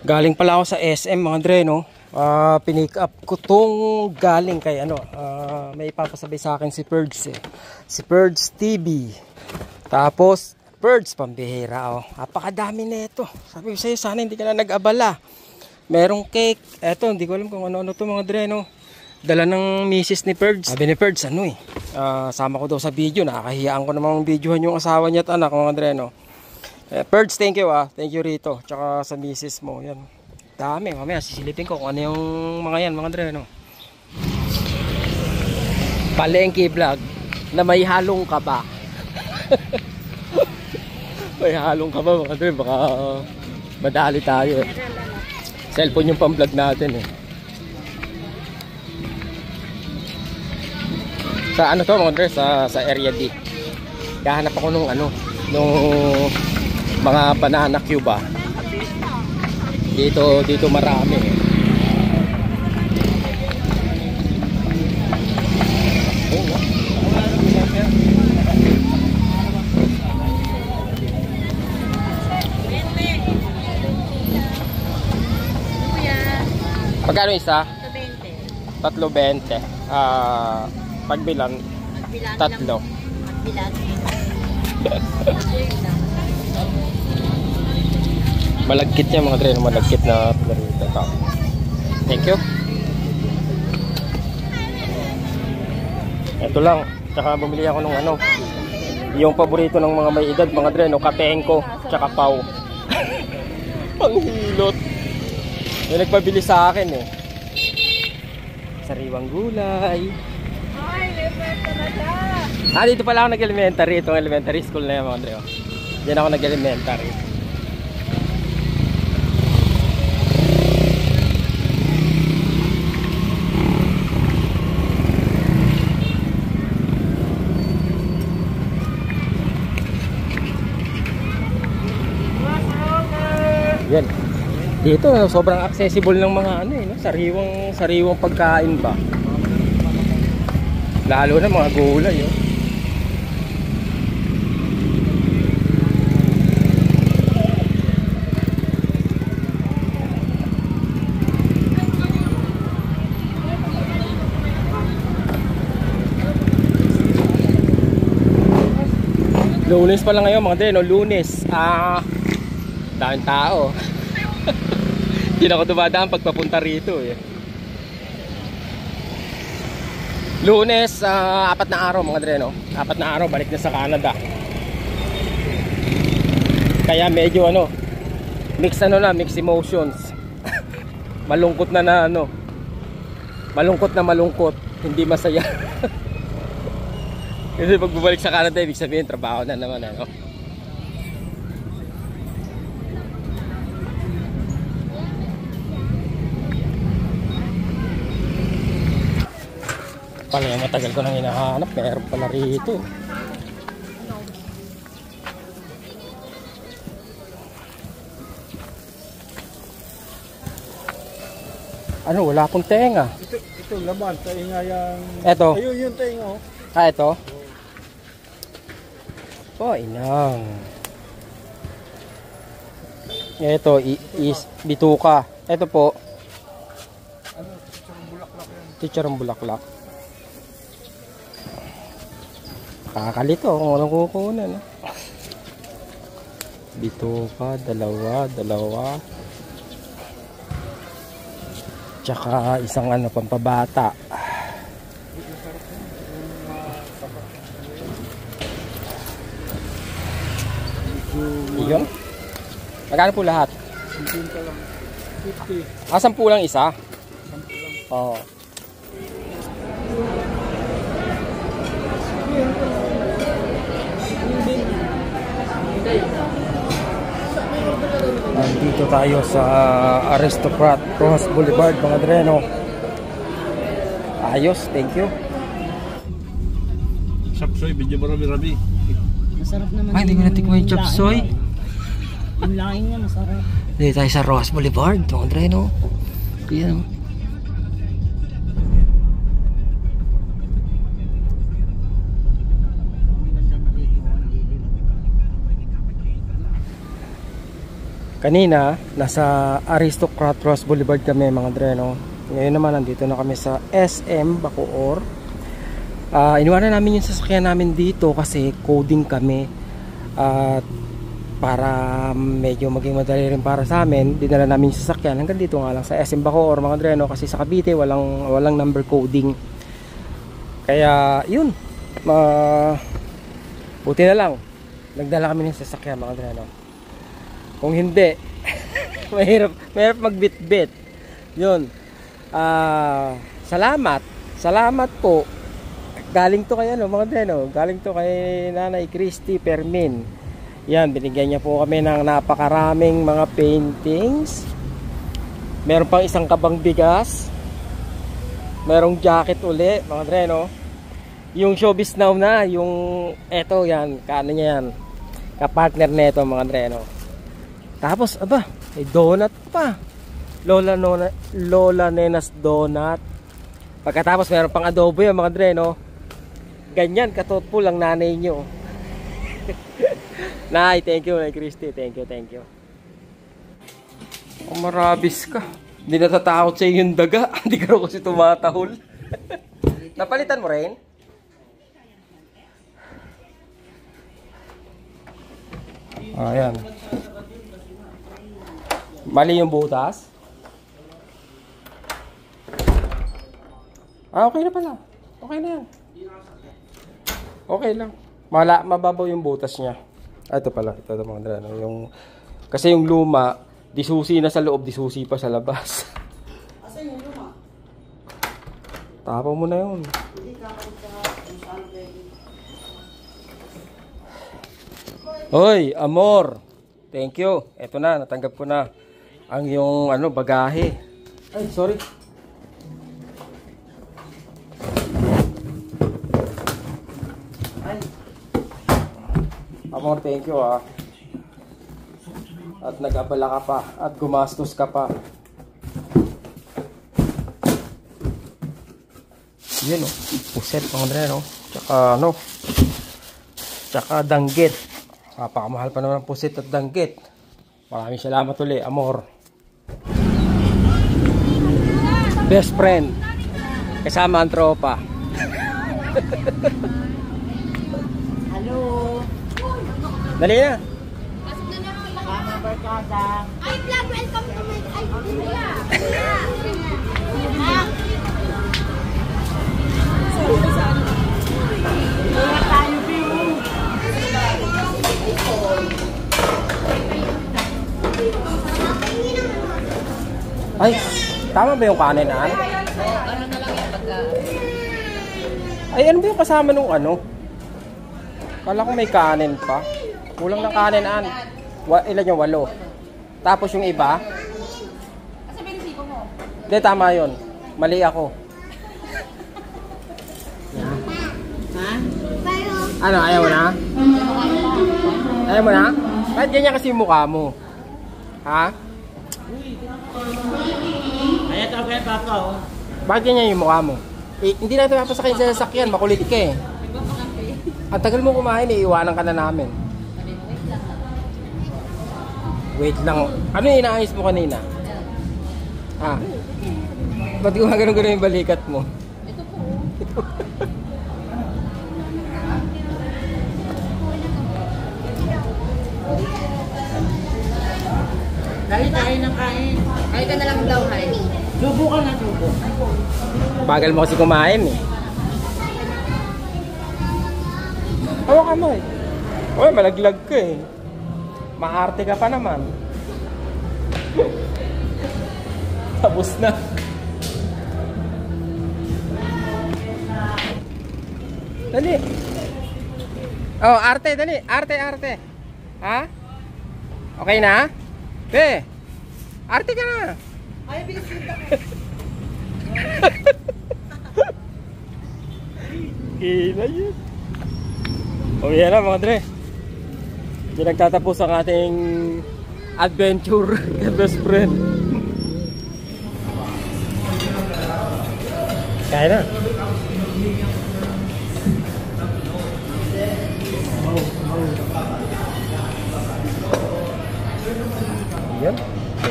Galing pala ako sa SM mga Dre, no? Pinick up ko tong galing kay may ipapasabay sa akin si Perds eh. Si Perds TV. Tapos Perds pambihira oh. Napakadami nito. Sabi ko sa'yo, sana hindi ka na nag-abala. Merong cake. Eto, hindi ko alam kung ano-ano to mga Dre, no? Dala ng misis ni Perds. Sabi ni Perds, sama ko daw sa video. Nakakahiyaan ko namang videohan yung asawa niya at anak mga Dre, no? Perds, thank you thank you rito. Tsaka sa misis mo. Yan. Dami. Mamaya sisilipin ko kung ano yung mga yan mga Dre, no? Palengke vlog na may halong kaba. May halong kaba mga Dre. Baka madali tayo eh. Cellphone yung pang-vlog natin eh. Sa ano to mga Dre? Sa area D. Kahanap ako nung mga banana cube dito marami Pagkano isa? 3.20 pagbilan tatlo malagkit niya mga Dre, malagkit na plarita. Thank you. Ito lang, tsaka bumili ako ng yung paborito ng mga may edad mga Dre, no, katengko, tsaka pau. Panghilot. May nagpabili sa akin eh. Sariwang gulay. Ay, elementary na siya. Dito pala ako nag-elementary. Itong elementary school na yan mga Dre. Diyan ako nag-elementary. Yan. Dito sobrang accessible ng mga sariwang pagkain ba. Lalo na mga gulay Lunes pa lang ngayon mga Dre, no? Lunes. Daming tao. Hindi na ako dumadaan pagpapunta rito eh. Lunes, 4 na araw mga Dre, no? 4 na araw balik na sa Canada. Kaya medyo mix emotions. Malungkot na malungkot na malungkot, hindi masaya. Kasi pag bumalik sa Canada, ibig sabihin trabaho na naman Pala yung matagal ko nang hinahanap, meron pala rito. Wala pong tenga. Ito laman, tenga yung... Eto. Ayun yung tenga ito? Inang. Ito, bituka. Ito po. Chicharong bulaklak. Kakalito kung anong kukunan. Bituka, dalawa. Tsaka isang pampabata. Iyon. Magkano po lahat? 50 lang. 50. 10 lang isa? 10 lang. Oo. Nandito tayo sa Aristocrat Rojas Boulevard mga Dre, no? Ayos, thank you. Chapsoy, medyo marami-rami. Masarap naman. Hindi ko natikman yung chapsoy. Yung laing niya masarap. Dito tayo sa Rojas Boulevard mga Dre, no? Yan. Kanina, nasa Aristocrat Ross Boulevard kami mga dre, no? Ngayon naman, nandito na kami sa SM Bacoor. Iniwanan namin yung sasakyan namin dito kasi coding kami. At para medyo maging madali rin para sa amin, dinala namin yung sasakyan hanggang dito nga lang sa SM Bacoor mga dre, no? Kasi sa Cavite, walang number coding. Kaya, yun. Buti na lang. Nagdala kami ng sasakyan mga dre, no? Kung hindi, mahirap magbitbit. Yun. Salamat po. Galing to kay mga dre, no? Galing to kay Nanay Christy Permin. Yan, binigyan niya po kami ng napakaraming mga paintings. Meron pang isang kabang bigas. Merong jacket uli, mga dre, no? Yung Showbiz Now na, yung eto yan, kaano niya yan, kapartner neto mga dre, no? Tapos, aba, may donut pa. Lola Nena's Donut. Pagkatapos meron pang adobo yung mga dre, no? Ganyan, katotpo lang nanay nyo. Nay, thank you, Nay Christy. Thank you. Oh, marabis ka. Hindi natatakot sa yung daga. Hindi ka rin kasi tumatahol. Napalitan mo rin? Ayan. Mali yung butas. Okay na pala. Okay na yan. Okay lang. Mababaw yung butas niya. Ito pala. Ito mga dre, no? Kasi yung luma, disusi na sa loob, disusi pa sa labas. Asan yung luma? Tapaw mo na yun. Hoy, amor. Thank you. Ito na, natanggap ko na ang yung bagahe. Ay, sorry. Ay. Amor, thank you At nag-abala ka pa at gumastos ka pa. Yan puset mga dre, no? Tsaka danggit. Pakamahal pa naman ang pusit at danggit. Maraming salamat ulit, amor. Best friend. Kasama ang tropa. Hello. Dali na. Mama Barkada. Ay, vlog, welcome to my... Ay, kuya. Kaya tayo, Bill. Ay, tama ba yung kanin, An? Ay, ano ba yung kasama nung Kala ko may kanin pa. Kulang ng kanin, An. Ilan yung 8. Tapos yung iba? Kasi binisipo mo. Hindi, tama yun. Mali ako. Ha? Ano, ayaw mo na? Ayaw mo na? Bakit ganyan kasi yung mukha mo? Ha? Kaya ito kaya papa, Bakit ganyan yung mukha mo? Hindi natin mapasakay sa sasakyan. Makulit ka eh. Ang tagal mo kumain, iiwanan ka na namin. Wait lang. Ano yung inaayos mo kanina? Ha? Ba't gumagano-gano yung balikat mo? Ito po. Dali tayo ng kain. Ay ka na lang daw, hay. Subo ka na, subo. Bagal mo kasi kumain eh. Hawak ka mo eh. Uy, malaglag ka eh. Maarte ka pa naman. Tapos na. Dali. Oh, arte, dali. Arte. Ha? Okay na? Be. Arte ka na. Ay, bilis ka. Gila yun. O yan na mga dre. Hindi nagtatapos ang ating adventure kay best friend. Kaya na.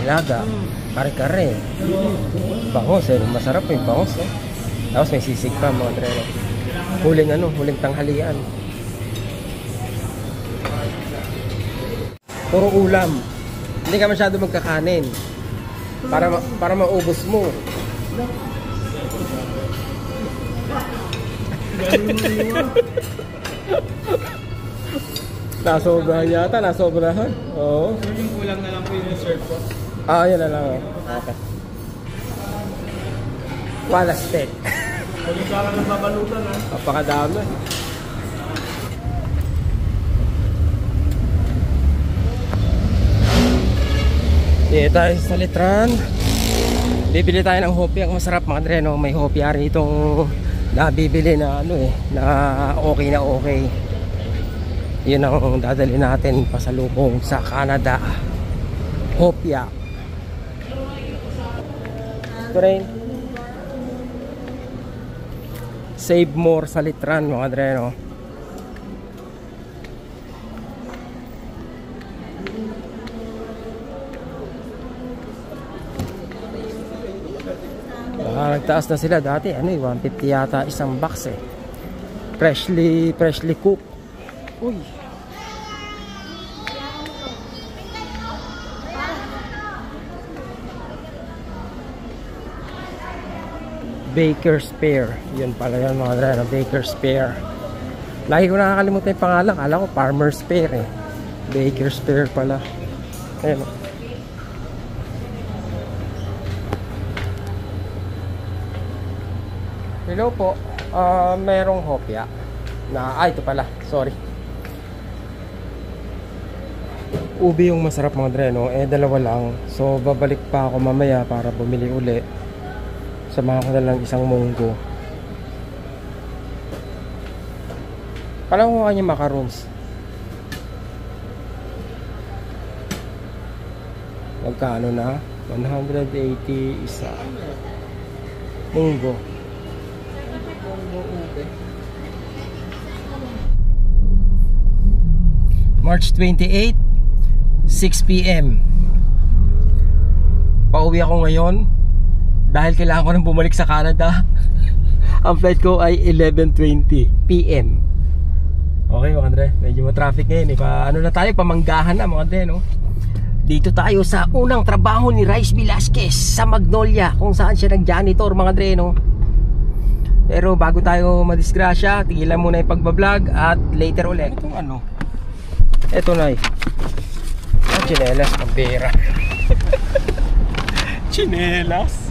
nilaga. Kare-kare. Bangos eh. Masarap yung bangos eh. Tapos may sisig pa mga dreno. Huling tanghalian. Puro ulam. Hindi ka masyado magkakanin. Para maubos mo. Nasobrahan yata, nasobrahan. Oo. Yung kulang na lang po yung shirt ko. Yan na lang. Okay. Wala steak. Kung sa akin nababalutan ha. Napakadami. Dito tayo sa Litran. Bibili tayo ng hopya. Ang masarap mga dreno. May hopya rin itong nabibili na na okay na okay. Yun ang dadali natin pasalubong sa Canada. Hopya. Ito rin. Save more sa Litran mga dreno. Nagtaas na sila dati 150 yata isang box eh. Freshly cooked. Uy. Baker's Pear. Yun pala yan mga dreno, Baker's Pear. Lagi ko nakakalimutan yung pangalan. Kala ko Farmer's Pear eh. Baker's Pear pala. Ayun. Hello po. Merong hopya na ito pala. Sorry. Ubi yung masarap mga dreno. Dalawa lang. So babalik pa ako mamaya para bumili uli. Samahan ko na lang isang munggo. Paano ko kanya macarons? Magkano na? 180 isa. Munggo. March 28, 6 PM. Pauwi ako ngayon dahil kailangan ko nang bumalik sa Canada. Ang flight ko ay 11:20 PM. Okay mga Andre, medyo ma-traffic ngayon eh. Ano na tayo, pamanggahan na mga Andre, no? Dito tayo sa unang trabaho ni Rice Velasquez sa Magnolia, kung saan siya nag-janitor mga Andre, no? Pero bago tayo madisgrasya, tigilan muna yung pagbablog at later ulit. Itong ano? Ito na eh. Chinelas, pambera. Chinelas.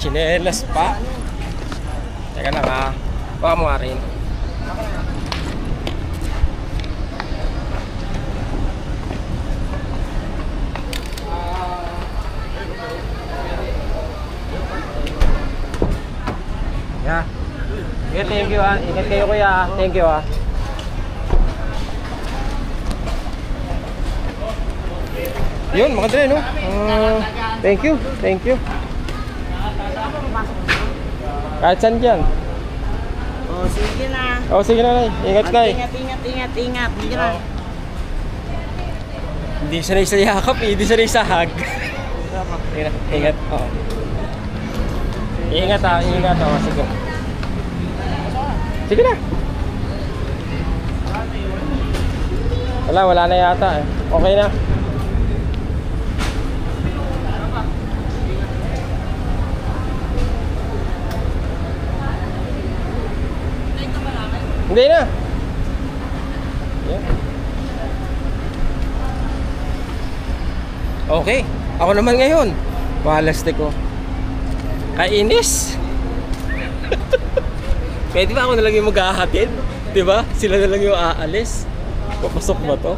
Chinelas pa. Teka lang ha. Baka mo rin. Yeah. Okay, thank you ha. Ingat kayo kuya. Thank you ha. Yun mga dre no. Thank you. Thank you. Kahit saan dyan. Oh, sige na. Oh, sige na, Nay. Ingat, Nay. Ingat. Sige na. Hindi sanay sa yakap, hindi sanay sa hug. Ingat. Oh. Ingat ha, ingat. Oh, sige. Sige na. Wala na yata eh. Okay na. Hindi na. Yeah. Okay. Ako naman ngayon. Walaste ko. Kainis. Pwede ba ako na lang yung maghahatid? Diba? Sila na lang yung aalis. Papasok ba to?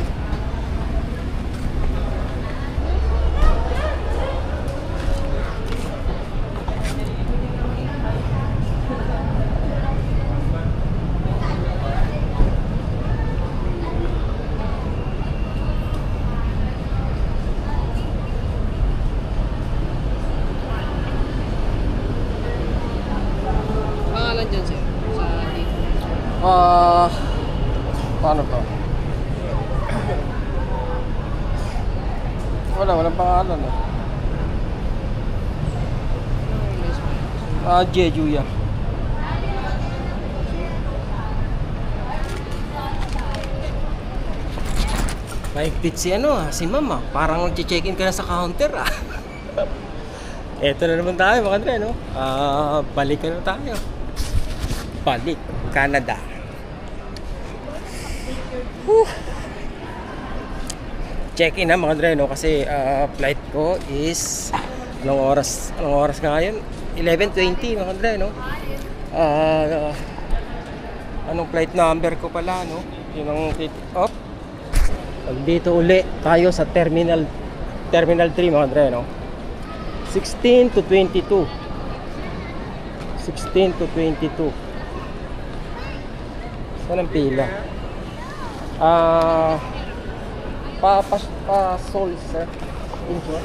dyan, sir? Sa dito. Paano to? Walang pangalan eh. Jejuya. Maigpit si si mama. Parang mag-check-in ka na sa counter Eto na naman tayo mga Andre, no? Balik na tayo. Balik, Canada. Check-in na mga Andre, no? Kasi flight ko is anong oras nga ngayon? 11:20 mga Andre, no? Anong flight number ko pala, no? Yun ang off. Dito uli tayo sa Terminal 3 mga Andre, no? 16 to 22. 16 to 22. Saan ang pila? Seoul, sir. Incheon.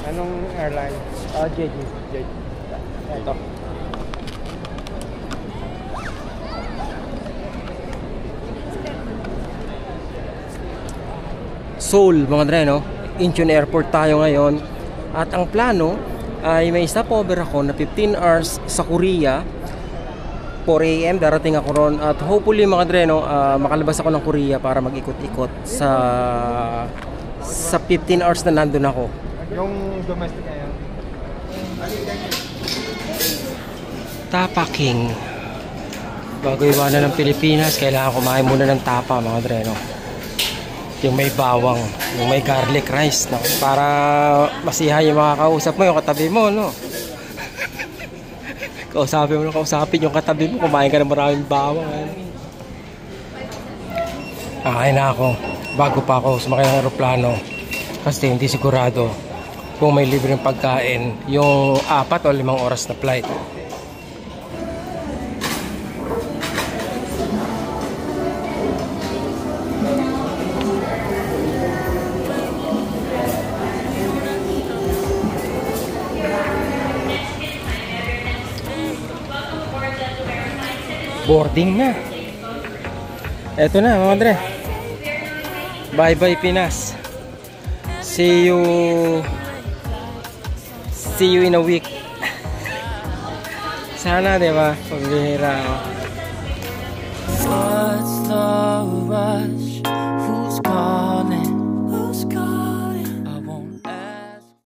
Anong airline? Jeju. Ito. Seoul, mga Andre, no? Incheon Airport tayo ngayon. At ang plano ay may stopover ako na 15 hours sa Korea. 4 AM darating ako ron. At hopefully, mga Andre, no, makalabas ako ng Korea para mag-ikot-ikot sa 15 hours na nandun ako. Yung domestic ngayon? Tapa King. Bago iwanan ng Pilipinas, kailangan kumain muna ng tapa, mga Andre, no? Yung may bawang, yung may garlic rice, no? Para masiyahan yung mga kausap mo, yung katabi mo, no? Kausapin yung katabi mo, kumain ka ng maraming bawang. Kakain na ako bago pa ako sumakay ng aeroplano kasi hindi sigurado kung may libreng pagkain yung 4 o 5 oras na flight. Boarding na. Eto na mga Andre. Bye bye Pinas. See you in a week. Sana, di ba? Pagbihira. What's the rush?